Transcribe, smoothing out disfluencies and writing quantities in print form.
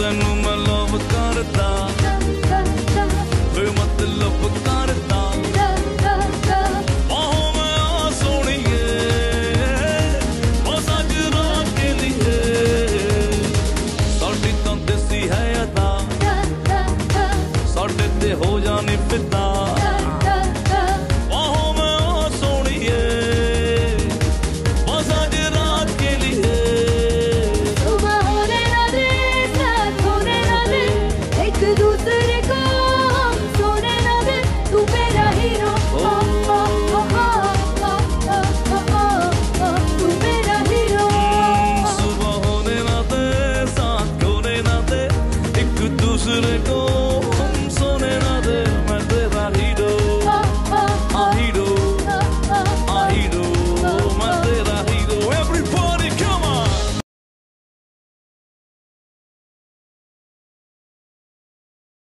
तेनू मैं लव करदा फिर मतलब करदा बाहों में आ सोनिए बस अज रात के लिए साडी तां देसी है अदा साडे ते हो जानी फिदा बाहों में आ सोनिए बस अज रात के लिए सुबह होने ना दे साथ होने ना दे एक दूसरे को हम सोने ना दे तू मेरा हीरो तू मेरा हीरो सुबह होने ना दे साथ होने ना दे एक दूसरे को